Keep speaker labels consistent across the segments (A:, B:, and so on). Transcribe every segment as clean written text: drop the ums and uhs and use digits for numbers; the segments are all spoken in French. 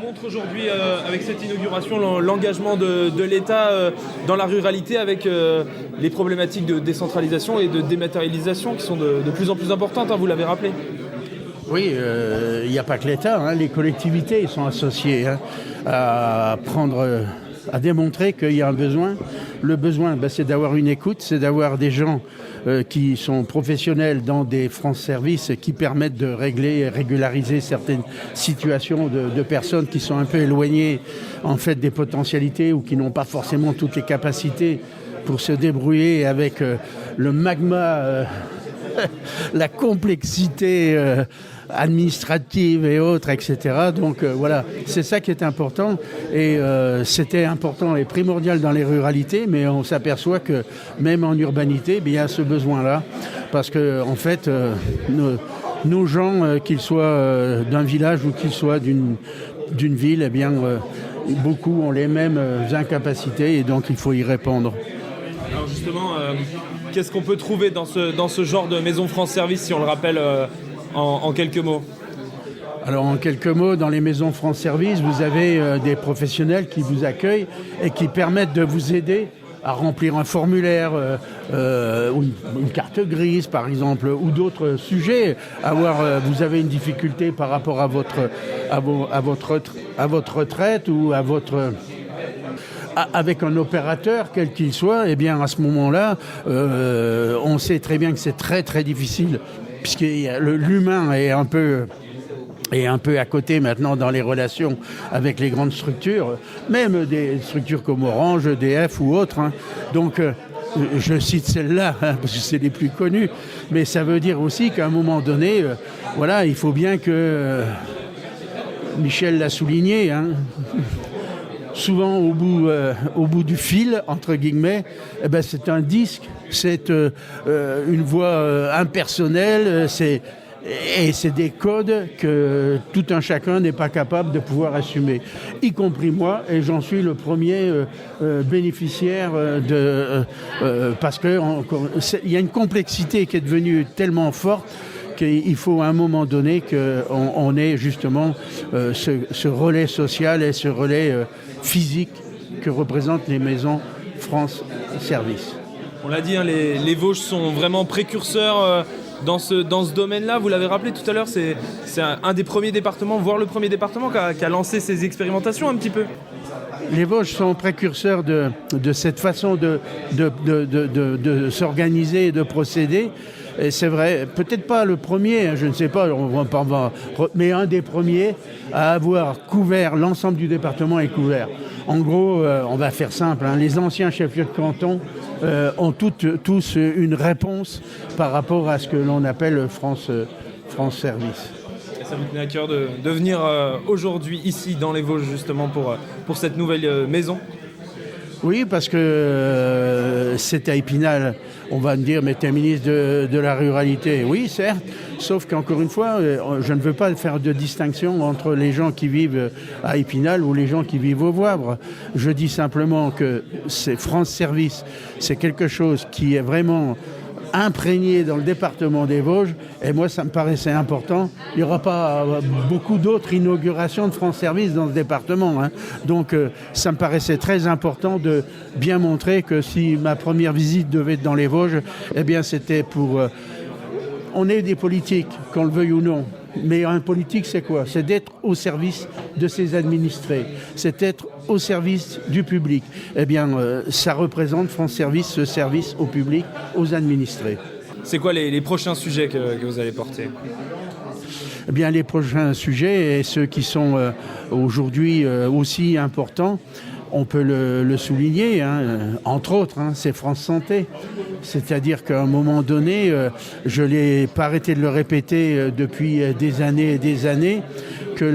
A: montre aujourd'hui, avec cette inauguration, l'engagement de l'État dans la ruralité avec les problématiques de décentralisation et de dématérialisation qui sont de plus en plus importantes, hein, vous l'avez rappelé.
B: Oui, il n'y a pas que l'État, hein, les collectivités sont associées à démontrer qu'il y a un besoin. Le besoin, c'est d'avoir une écoute, c'est d'avoir des gens qui sont professionnels dans des France Services qui permettent de régulariser certaines situations de personnes qui sont un peu éloignées en fait des potentialités ou qui n'ont pas forcément toutes les capacités pour se débrouiller avec le magma, la complexité administrative et autres, etc. Donc voilà, c'est ça qui est important et c'était important et primordial dans les ruralités, mais on s'aperçoit que même en urbanité, il y a ce besoin-là parce que en fait, nos gens, qu'ils soient d'un village ou qu'ils soient d'une ville, eh bien, beaucoup ont les mêmes incapacités et donc il faut y répondre.
A: Alors justement, qu'est-ce qu'on peut trouver dans ce genre de maison France Service, si on le rappelle en quelques mots?
B: Alors en quelques mots, dans les maisons France Service, vous avez des professionnels qui vous accueillent et qui permettent de vous aider à remplir un formulaire, ou une carte grise par exemple, ou d'autres sujets. Vous avez une difficulté par rapport à votre retraite ou avec un opérateur, quel qu'il soit, eh bien à ce moment-là, on sait très bien que c'est très très difficile, puisque l'humain est un peu à côté maintenant dans les relations avec les grandes structures, même des structures comme Orange, EDF ou autres. Hein. Donc, je cite celle-là, hein, parce que c'est les plus connues, mais ça veut dire aussi qu'à un moment donné, voilà, il faut bien que... Michel l'a souligné, hein, souvent au bout du fil, entre guillemets, eh ben, c'est un disque, c'est une voix impersonnelle, c'est des codes que tout un chacun n'est pas capable de pouvoir assumer, y compris moi, et j'en suis le premier bénéficiaire parce qu'il y a une complexité qui est devenue tellement forte qu'il faut à un moment donné qu'on ait justement ce relais social et ce relais physique que représentent les maisons France Service.
A: On l'a dit, hein, les Vosges sont vraiment précurseurs dans ce domaine-là. Vous l'avez rappelé tout à l'heure, c'est un des premiers départements, voire le premier département qui a lancé ces expérimentations un petit peu.
B: Les Vosges sont précurseurs de cette façon de s'organiser et de procéder. Et c'est vrai, peut-être pas le premier, je ne sais pas, mais un des premiers à avoir couvert, l'ensemble du département est couvert. En gros, on va faire simple, hein, les anciens chefs-lieux de canton ont tous une réponse par rapport à ce que l'on appelle France Service.
A: Et ça vous tenait à cœur de venir aujourd'hui ici dans les Vosges justement pour cette nouvelle maison?
B: Oui, parce que c'est à Épinal. On va me dire, mais tu es ministre de la ruralité. Oui, certes, sauf qu'encore une fois, je ne veux pas faire de distinction entre les gens qui vivent à Épinal ou les gens qui vivent au Voivre. Je dis simplement que c'est France Service, c'est quelque chose qui est vraiment imprégné dans le département des Vosges, et moi ça me paraissait important. Il n'y aura pas beaucoup d'autres inaugurations de France Service dans ce département, hein. Donc ça me paraissait très important de bien montrer que si ma première visite devait être dans les Vosges, eh bien c'était pour... on est des politiques, qu'on le veuille ou non. Mais un politique, c'est quoi? C'est d'être au service de ses administrés. C'est d'être au service du public. Eh bien, ça représente France Service, ce service au public, aux administrés.
A: C'est quoi les prochains sujets que vous allez porter?
B: Eh bien, les prochains sujets, et ceux qui sont aujourd'hui aussi importants, on peut le souligner, hein, entre autres, hein, c'est France Santé. C'est-à-dire qu'à un moment donné, je n'ai pas arrêté de le répéter depuis des années et des années, que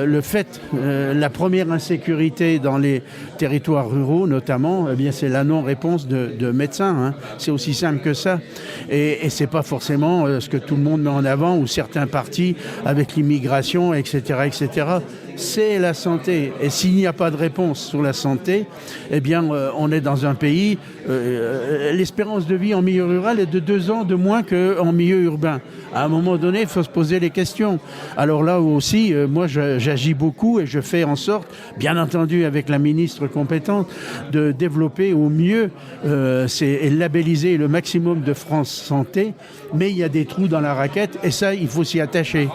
B: le fait, la première insécurité dans les territoires ruraux notamment, eh bien, c'est la non-réponse de médecins. Hein. C'est aussi simple que ça. Et ce n'est pas forcément ce que tout le monde met en avant, ou certains partis avec l'immigration, etc., etc. c'est la santé. Et s'il n'y a pas de réponse sur la santé, eh bien, on est dans un pays... l'espérance de vie en milieu rural est de 2 ans de moins qu'en milieu urbain. À un moment donné, il faut se poser les questions. Alors là aussi, moi, j'agis beaucoup et je fais en sorte, bien entendu avec la ministre compétente, de développer au mieux et labelliser le maximum de France Santé. Mais il y a des trous dans la raquette et ça, il faut s'y attacher.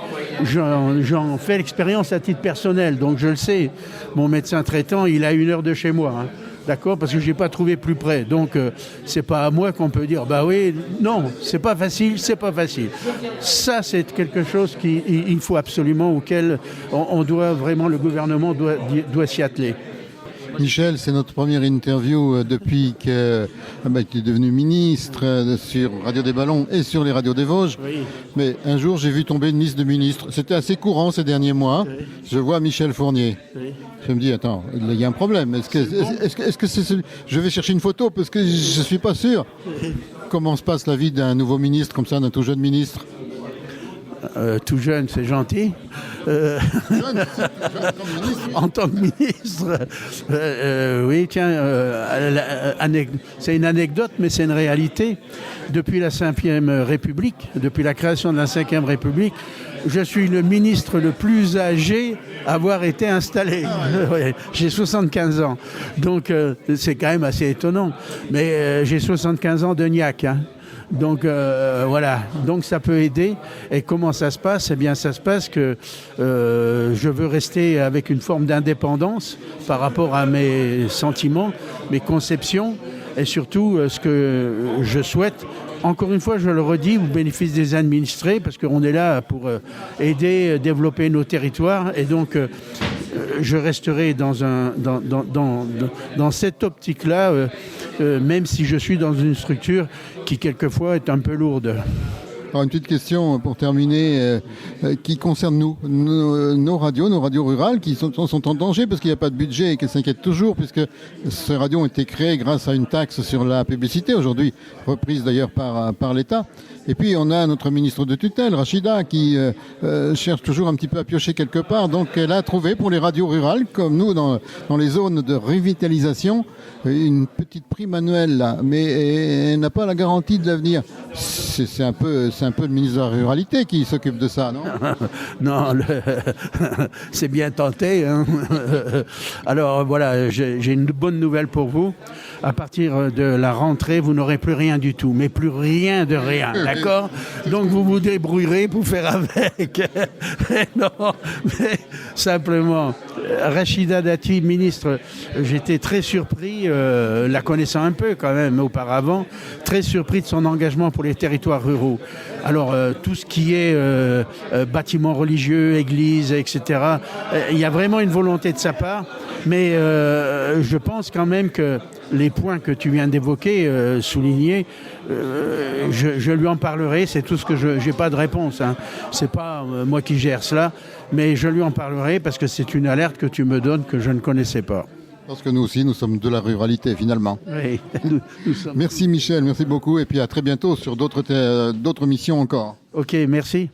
B: J'en fais l'expérience à titre personnel, donc je le sais. Mon médecin traitant, il a 1 heure de chez moi. Hein. D'accord, parce que je n'ai pas trouvé plus près. Donc, c'est pas à moi qu'on peut dire, bah oui, non, c'est pas facile, c'est pas facile. Ça, c'est quelque chose qu'il faut absolument, auquel on doit vraiment, le gouvernement doit s'y atteler.
C: Michel, c'est notre première interview depuis que tu es devenu ministre sur Radio des Ballons et sur les radios des Vosges. Oui. Mais un jour, j'ai vu tomber une liste de ministres. C'était assez courant ces derniers mois. Oui. Je vois Michel Fournier. Oui. Je me dis, attends, il y a un problème. Est-ce que c'est celui... Je vais chercher une photo parce que je ne suis pas sûr. Comment se passe la vie d'un nouveau ministre comme ça, d'un tout jeune ministre ?
B: Tout jeune, c'est gentil. En tant que ministre, oui, tiens, c'est une anecdote, mais c'est une réalité. Depuis la Ve République, depuis la création de la Ve République, je suis le ministre le plus âgé à avoir été installé. Ouais, j'ai 75 ans, donc c'est quand même assez étonnant. Mais j'ai 75 ans de niaque, hein. Donc voilà, donc ça peut aider. Et comment ça se passe ? Eh bien, ça se passe que je veux rester avec une forme d'indépendance par rapport à mes sentiments, mes conceptions, et surtout ce que je souhaite. Encore une fois, je le redis, au bénéfice des administrés, parce qu'on est là pour aider, développer nos territoires, et donc je resterai dans cette optique-là, même si je suis dans une structure qui quelquefois est un peu lourde.
C: Alors une petite question pour terminer, qui concerne nos radios rurales qui sont en danger parce qu'il n'y a pas de budget et qu'elles s'inquiètent toujours puisque ces radios ont été créées grâce à une taxe sur la publicité, aujourd'hui reprise d'ailleurs par l'État. Et puis on a notre ministre de tutelle, Rachida, qui cherche toujours un petit peu à piocher quelque part. Donc elle a trouvé pour les radios rurales, comme nous dans les zones de revitalisation, une petite prime annuelle là, mais elle n'a pas la garantie de l'avenir. C'est un peu le ministre de la Ruralité qui s'occupe de ça, non ?
B: Non, c'est bien tenté. Hein. Alors voilà, j'ai une bonne nouvelle pour vous. À partir de la rentrée, vous n'aurez plus rien du tout, mais plus rien de rien, d'accord ? Donc vous vous débrouillerez pour faire avec. Non, mais simplement, Rachida Dati, ministre, j'étais très surpris, la connaissant un peu quand même auparavant, très surpris de son engagement pour les territoires ruraux. Alors, tout ce qui est bâtiments religieux, églises, etc., il y a vraiment une volonté de sa part, mais je pense quand même que les points que tu viens d'évoquer, souligner, je lui en parlerai, c'est tout ce que j'ai pas de réponse, hein. C'est pas moi qui gère cela, mais je lui en parlerai parce que c'est une alerte que tu me donnes que je ne connaissais pas.
C: Parce que nous aussi, nous sommes de la ruralité, finalement.
B: Oui, nous sommes...
C: Merci Michel, merci beaucoup, et puis à très bientôt sur d'autres missions encore.
B: Ok, merci.